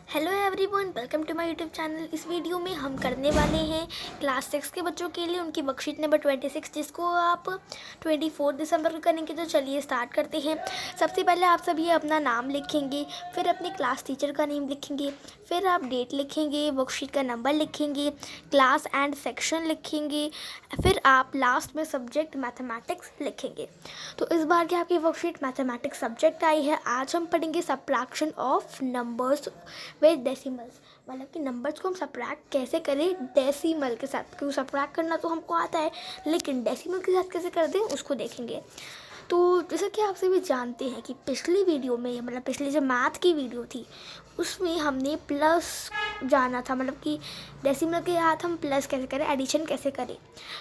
Hello everyone, welcome to my YouTube channel. इस video में हम करने वाले हैं क्लास 6 के बच्चों के लिए उनकी वर्कशीट नंबर 26, जिसको आप 24 दिसंबर को करेंगे। तो चलिए स्टार्ट करते हैं। सबसे पहले आप सभी अपना नाम लिखेंगे, फिर अपने क्लास टीचर का नेम लिखेंगे, फिर आप डेट लिखेंगे, वर्कशीट का नंबर लिखेंगे, क्लास एंड सेक्शन लिखेंगे, फिर आप लास्ट में सब्जेक्ट मैथमेटिक्स लिखेंगे। तो इस बार की आपकी वर्कशीट मैथमेटिक्स सब्जेक्ट आई है। आज हम पढ़ेंगे subtraction of numbers with decimals, मतलब कि नंबर्स को हम सब्ट्रैक्ट कैसे करें डेसिमल के साथ। क्योंकि सब्ट्रैक्ट करना तो हमको आता है, लेकिन डेसिमल के साथ कैसे कर दें उसको देखेंगे। तो जैसा कि आप सभी जानते हैं कि पिछली वीडियो में, मतलब पिछली जो मैथ की वीडियो थी उसमें हमने प्लस जाना था, मतलब कि डेसिमल के साथ हम प्लस कैसे करें, एडिशन कैसे करें।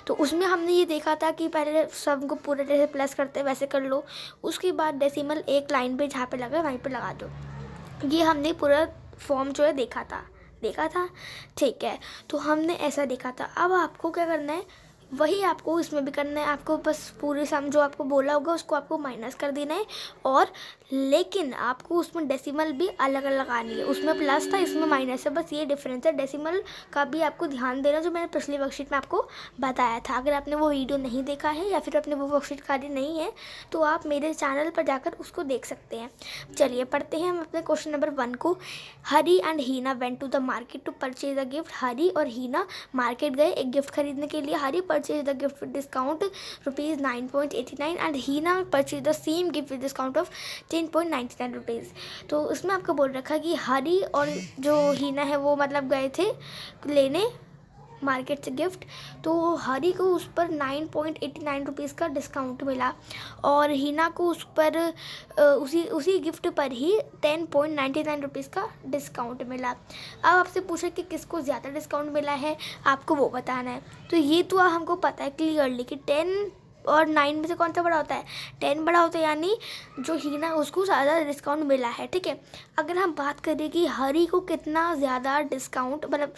तो उसमें हमने ये देखा था कि पहले सबको पूरे जैसे प्लस करते वैसे कर लो, उसके बाद डेसिमल एक लाइन पे जहाँ पे लगा वहीं पे लगा दो। ये हमने पूरा फॉर्म जो है देखा था। ठीक है, तो हमने ऐसा देखा था। अब आपको क्या करना है, वही आपको इसमें भी करना है। आपको बस पूरे सम जो आपको बोला होगा उसको आपको माइनस कर देना है, और लेकिन आपको उसमें डेसिमल भी अलग अलग आनी है। उसमें प्लस था, इसमें माइनस है, बस ये डिफरेंस है। डेसिमल का भी आपको ध्यान देना, जो मैंने पिछली वर्कशीट में आपको बताया था। अगर आपने वो वीडियो नहीं देखा है या फिर आपने वो वर्कशीट खाली नहीं है तो आप मेरे चैनल पर जाकर उसको देख सकते हैं। चलिए पढ़ते हैं हम अपने क्वेश्चन नंबर 1 को। Hari and Heena went to the market to purchase a gift. Hari और हीना मार्केट गए एक गिफ्ट खरीदने के लिए। Hari purchase the gift with discount ₹9.89 and Heena purchase the same gift with discount of ₹10.99। तो उसमें आपको बोल रखा है कि हरी और जो हीना है वो मतलब गए थे लेने मार्केट से गिफ्ट। तो हरी को उस पर ₹9.89 का डिस्काउंट मिला, और हीना को उस पर उसी गिफ्ट पर ही ₹10.99 का डिस्काउंट मिला। अब आपसे पूछे कि किसको ज़्यादा डिस्काउंट मिला है, आपको वो बताना है। तो ये तो हमको पता है क्लियरली कि 10 और 9 में से कौन सा बड़ा होता है, 10 बड़ा होता है, यानी जो हीना उसको ज़्यादा डिस्काउंट मिला है। ठीक है, अगर हम बात करें कि हरी को कितना ज़्यादा डिस्काउंट, मतलब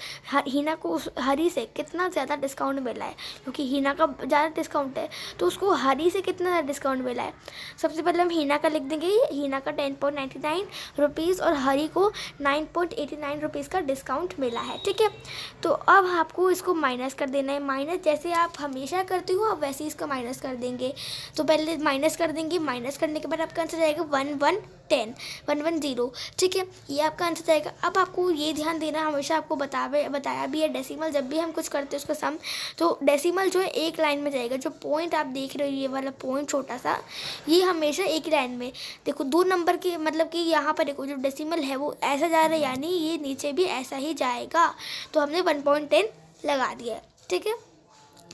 हीना को हरी से कितना ज़्यादा डिस्काउंट मिला है, क्योंकि हीना का ज़्यादा डिस्काउंट है तो उसको हरी से कितना ज़्यादा डिस्काउंट मिला है। सबसे पहले हम हीना का लिख देंगे, हीना का ₹10.99 और हरी को ₹9.89 का डिस्काउंट मिला है। ठीक है, तो अब आपको इसको माइनस कर देना है। माइनस जैसे आप हमेशा करते हो आप वैसे ही इसका माइनस कर देंगे। तो पहले माइनस कर देंगे, माइनस करने के बाद आपका आंसर जाएगा 110। ठीक है, ये आपका आंसर जाएगा। अब आपको ये ध्यान देना, हमेशा आपको बताया भी है, डेसिमल जब भी हम कुछ करते हैं उसका सम, तो डेसिमल जो है एक लाइन में जाएगा। जो पॉइंट आप देख रहे हो ये वाला पॉइंट छोटा सा, ये हमेशा एक लाइन में। देखो 2 नंबर के, मतलब कि यहाँ पर देखो जो डेसिमल है वो ऐसा जा रहा है, यानी ये नीचे भी ऐसा ही जाएगा। तो हमने 1.10 लगा दिया है। ठीक है,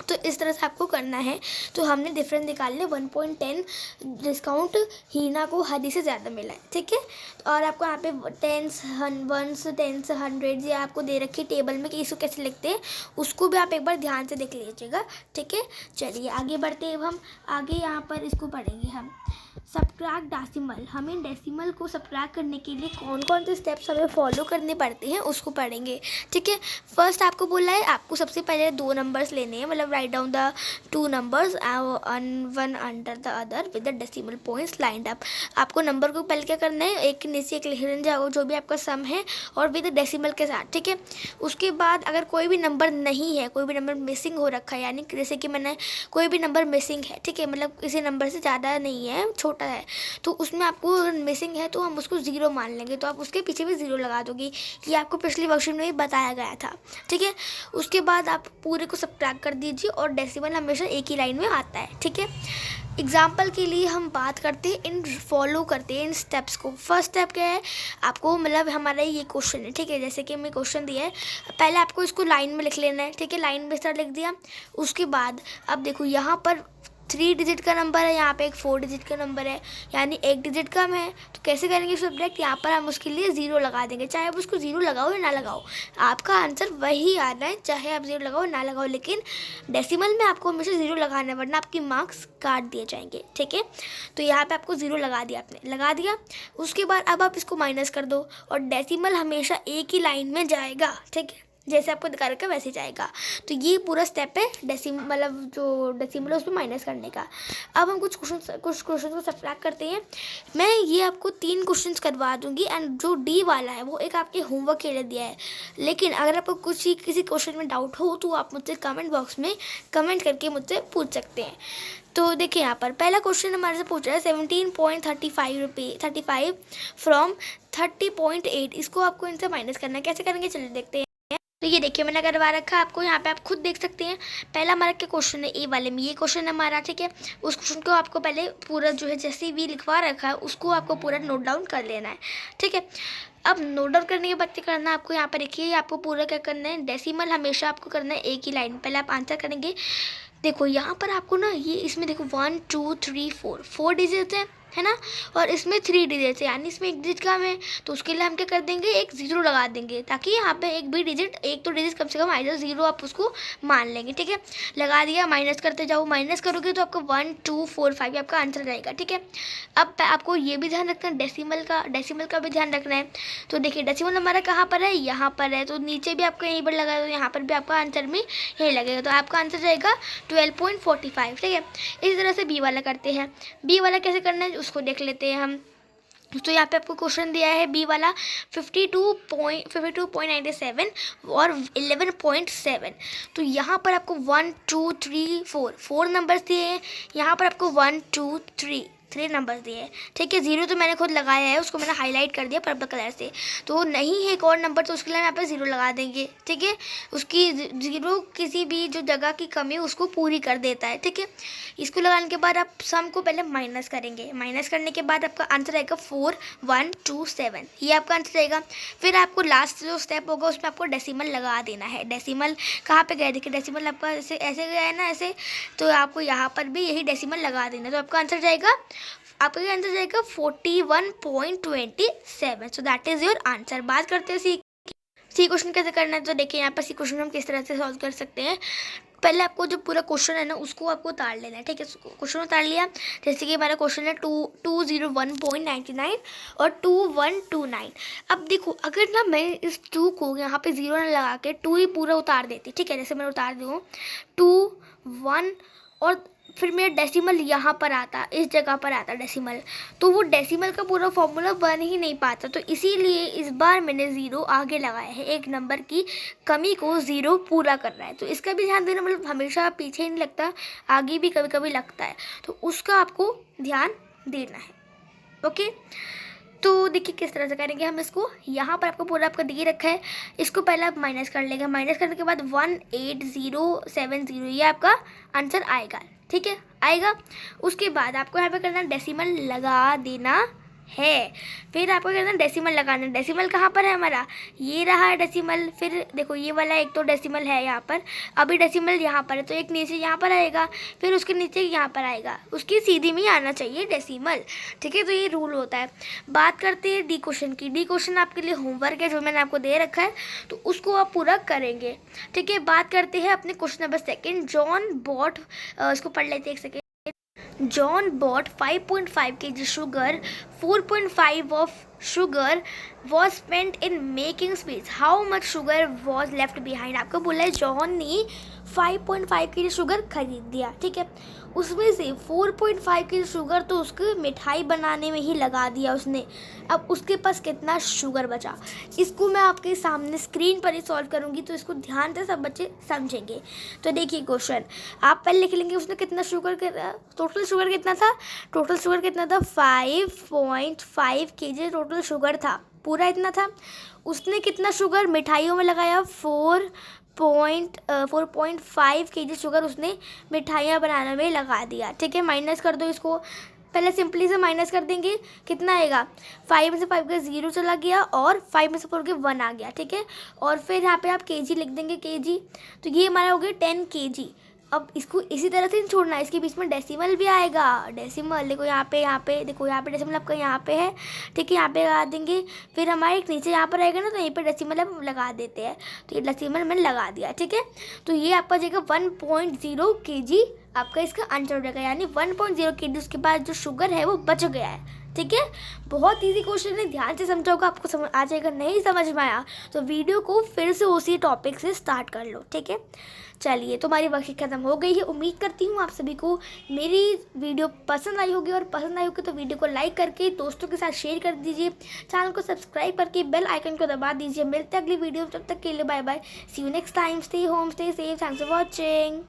तो इस तरह से आपको करना है। तो हमने डिफरेंस निकाल लिया, 1.10 डिस्काउंट हीना को हरी से ज़्यादा मिला है। ठीक है, और आपको यहाँ पे टेंस, वंस, टेंस, हंड्रेड ये आपको दे रखी टेबल में कि इसको कैसे लिखते हैं, उसको भी आप एक बार ध्यान से देख लीजिएगा। ठीक है, चलिए आगे बढ़ते हैं। हम आगे यहाँ पर इसको पढ़ेंगे हम सब्ट्रैक्ट डेसिमल। हमें डेसिमल को सब्ट्रैक्ट करने के लिए कौन कौन से स्टेप्स हमें फॉलो करने पड़ते हैं उसको पढ़ेंगे। ठीक है, फर्स्ट आपको बोला है आपको सबसे पहले 2 नंबर्स लेने हैं, मतलब write down the 2 numbers one under the other with the decimal points lined up. आपको नंबर को पहले क्या करना है, एक नीचे एक लिखने जाओ जो भी आपका सम है, और विद डेसिमल के साथ। ठीक है, उसके बाद अगर कोई भी नंबर नहीं है, कोई भी नंबर मिसिंग हो रखा है, यानी जैसे कि मैंने कोई भी नंबर मिसिंग है, ठीक है, मतलब किसी नंबर से ज़्यादा नहीं है, छोटा है, तो उसमें आपको मिसिंग है तो हम उसको 0 मान लेंगे। तो आप उसके पीछे भी 0 लगा दोगे, ये आपको पिछली वर्कशीट में भी बताया गया था। ठीक है, उसके बाद आप पूरे को सब्ट्रैक्ट कर दीजिए, और डेसिमल हमेशा एक ही लाइन में आता है। ठीक है, एग्जाम्पल के लिए हम बात करते हैं, फॉलो करते हैं इन स्टेप्स को। फर्स्ट स्टेप क्या है, आपको मतलब हमारा ये क्वेश्चन है, ठीक है, जैसे कि हमें क्वेश्चन दिया है, पहले आपको इसको लाइन में लिख लेना है। ठीक है, लाइन में इस तरह लिख दिया। उसके बाद अब देखो यहाँ पर 3 डिजिट का नंबर है, यहाँ पे एक 4 डिजिट का नंबर है, यानी 1 डिजिट कम है। तो कैसे करेंगे सब्ट्रैक्ट, यहाँ पर हम उसके लिए 0 लगा देंगे। चाहे आप उसको 0 लगाओ या ना लगाओ, आपका आंसर वही आना है, चाहे आप 0 लगाओ ना लगाओ, लेकिन डेसिमल में आपको हमेशा 0 लगाना है, वरना आपके मार्क्स काट दिए जाएंगे। ठीक है, तो यहाँ पे आपको 0 लगा दिया, आपने लगा दिया। उसके बाद अब आप इसको माइनस कर दो, और डेसिमल हमेशा एक ही लाइन में जाएगा। ठीक है, जैसे आपको दिखा रखा है वैसे जाएगा। तो ये पूरा स्टेप है मतलब जो डेसिमल है उसमें माइनस करने का। अब हम कुछ क्वेश्चन को सब्ट्रैक्ट करते हैं। मैं ये आपको 3 क्वेश्चंस करवा दूंगी एंड जो डी वाला है वो एक आपके होमवर्क के लिए दिया है। लेकिन अगर आपको किसी क्वेश्चन में डाउट हो तो आप मुझसे कमेंट बॉक्स में कमेंट करके मुझसे पूछ सकते हैं। तो देखिए यहाँ पर पहला क्वेश्चन हमारे से पूछ रहा है 17.35 फ्रॉम 30.8। इसको आपको इनसे माइनस करना है। कैसे करेंगे चलिए देखते हैं। तो ये देखिए मैंने करवा रखा है आपको, यहाँ पे आप खुद देख सकते हैं। पहला हमारा क्या क्वेश्चन है, ए वाले में ये क्वेश्चन है हमारा, ठीक है। उस क्वेश्चन को आपको पहले पूरा जो है जैसे भी लिखवा रखा है उसको आपको पूरा नोट डाउन कर लेना है, ठीक है। अब नोट डाउन करने के बाद क्या करना है आपको, यहाँ पर देखिए आपको पूरा क्या करना है, डेसिमल हमेशा आपको करना है एक ही लाइन। पहले आप आंसर करेंगे। देखो यहाँ पर आपको ना ये इसमें देखो 1 2 3 4 डिजिट है ना, और इसमें 3 डिजिट है, यानी इसमें एक डिजिट कम है। तो उसके लिए हम क्या कर देंगे, एक 0 लगा देंगे ताकि यहाँ पे एक भी डिजिट, एक तो डिजिट कम से कम आइए, 0 आप उसको मान लेंगे, ठीक है। लगा दिया, माइनस करते जाओ, माइनस करोगे तो आपको 1 2 4 5 आपका आंसर रहेगा, ठीक है। अब आपको ये भी ध्यान रखना है डेसिमल का भी ध्यान रखना है। तो देखिए डेसिमल हमारा कहाँ पर है, यहाँ पर है। तो नीचे भी आपको यहीं पर लगा, तो यहाँ पर भी आपका आंसर में यही लगेगा। तो आपका आंसर रहेगा 12.45, ठीक है। इसी तरह से बी वाला करते हैं। बी वाला कैसे करना है उसको देख लेते हैं हम। तो यहाँ पे आपको क्वेश्चन दिया है बी वाला 52.97 और 11.7। तो यहाँ पर आपको 1 2 3 4 नंबर्स दिए हैं। यहाँ पर आपको 1 2 3 नंबर्स दिए हैं, ठीक है। 0 तो मैंने खुद लगाया है, उसको मैंने हाईलाइट कर दिया पर्पल कलर से। तो नहीं है एक और नंबर तो उसके लिए हम यहाँ पर 0 लगा देंगे, ठीक है। उसकी 0 किसी भी जो जगह की कमी है उसको पूरी कर देता है, ठीक है। इसको लगाने के बाद आप सम को पहले माइनस करेंगे। माइनस करने के बाद आपका आंसर आएगा 4127, ये आपका आंसर रहेगा। फिर आपको लास्ट जो स्टेप होगा उसमें आपको डेसिमल लगा देना है। डेसिमल कहाँ पे गया, देखिए डेसिमल आपका ऐसे गया है ना, ऐसे। तो आपको यहाँ पर भी यही डेसिमल लगा देना। तो आपका आंसर जाएगा 41.27। So that is your answer. बात करते हैं सी क्वेश्चन कैसे करना है। तो देखिए यहाँ पर सी क्वेश्चन हम किस तरह से सॉल्व कर सकते हैं। पहले आपको जो पूरा क्वेश्चन है ना उसको आपको उतार लेना है, ठीक है। क्वेश्चन उतार लिया, जैसे कि हमारा क्वेश्चन है 201.99 और 2129। अब देखो अगर ना मैं इस 2 को यहाँ पे 0 ना लगा के 2 ही पूरा उतार देती, ठीक है। जैसे मैं उतार दूँ 2 1 और फिर मेरा डेसिमल यहाँ पर आता, इस जगह पर आता डेसिमल, तो वो डेसिमल का पूरा फॉर्मूला बन ही नहीं पाता। तो इसीलिए इस बार मैंने 0 आगे लगाया है, एक नंबर की कमी को 0 पूरा कर रहा है। तो इसका भी ध्यान देना, मतलब हमेशा पीछे ही नहीं लगता, आगे भी कभी कभी लगता है, तो उसका आपको ध्यान देना है, ओके। तो देखिए किस तरह से करेंगे हम इसको। यहाँ पर आपको पूरा आपका दे रखा है, इसको पहले आप माइनस कर लेंगे। माइनस करने के बाद 18070, ये आपका आंसर आएगा, ठीक है, आएगा। उसके बाद आपको यहाँ पे करना डेसिमल लगा देना है। फिर आपको करना डेसिमल लगाना। डेसिमल कहाँ पर है हमारा, ये रहा है डेसिमल। फिर देखो ये वाला एक तो डेसिमल है यहाँ पर, अभी डेसिमल यहाँ पर है, तो एक नीचे यहाँ पर आएगा, फिर उसके नीचे यहाँ पर आएगा, उसकी सीधी में ही आना चाहिए डेसिमल, ठीक है। तो ये रूल होता है। बात करते हैं डी क्वेश्चन की। डी क्वेश्चन आपके लिए होमवर्क है जो मैंने आपको दे रखा है, तो उसको आप पूरा करेंगे, ठीक है। बात करते हैं अपने क्वेश्चन नंबर 2। जॉन बॉट, इसको पढ़ लेते हैं एक second. John bought 5.5 kg sugar. 4.5 of sugar was spent in making sweets. How much sugar was left behind? आपको बोला है जॉन ने 5.5 kg शुगर खरीद दिया, ठीक है। उसमें से 4.5 kg शुगर तो उसको मिठाई बनाने में ही लगा दिया उसने। अब उसके पास कितना शुगर बचा, इसको मैं आपके सामने स्क्रीन पर ही सॉल्व करूँगी, तो इसको ध्यान से सब बच्चे समझेंगे। तो देखिए क्वेश्चन आप पहले लिख लेंगे, उसने कितना शुगर, टोटल शुगर कितना था, 5.5 kg टोटल शुगर था, पूरा इतना था। उसने कितना शुगर मिठाइयों में लगाया, 4.5 kg शुगर उसने मिठाइयाँ बनाने में लगा दिया, ठीक है। माइनस कर दो इसको, पहले सिंपली से माइनस कर देंगे, कितना आएगा, 5 में से 5 का 0 चला गया और 5 में से 4 के 1 आ गया, ठीक है। और फिर यहाँ पे आप kg लिख देंगे, kg, तो ये हमारा हो गया 10 kg। अब इसको इसी तरह से नहीं छोड़ना है, इसके बीच में डेसिमल भी आएगा। डेसिमल देखो यहाँ पे देखो यहाँ पे डेसिमल आपका यहाँ पे है, ठीक है, यहाँ पे लगा देंगे। फिर हमारे एक नीचे यहाँ पर आएगा ना, तो यहीं पे डेसिमल हम लगा देते हैं, तो ये डेसिमल मैंने लगा दिया, ठीक है। तो ये आपका जाएगा 1.0 kg, आपका इसका आंसर हो जाएगा, यानी 1.0 kg उसके बाद जो शुगर है वो बच गया है, ठीक है। ठीक है। बहुत इजी क्वेश्चन है, ध्यान से समझोगे आपको समझ आ जाएगा। नहीं समझ में आया तो वीडियो को फिर से उसी टॉपिक से स्टार्ट कर लो, ठीक है। चलिए, तुम्हारी वर्कशीट खत्म हो गई है। उम्मीद करती हूँ आप सभी को मेरी वीडियो पसंद आई होगी, और पसंद आई होगी तो वीडियो को लाइक करके दोस्तों के साथ शेयर कर दीजिए, चैनल को सब्सक्राइब करके बेल आइकन को दबा दीजिए। मिलते हैं अगली वीडियो, तब तक के लिए bye bye, see you next time, stay home, stay safe, thanks for watching.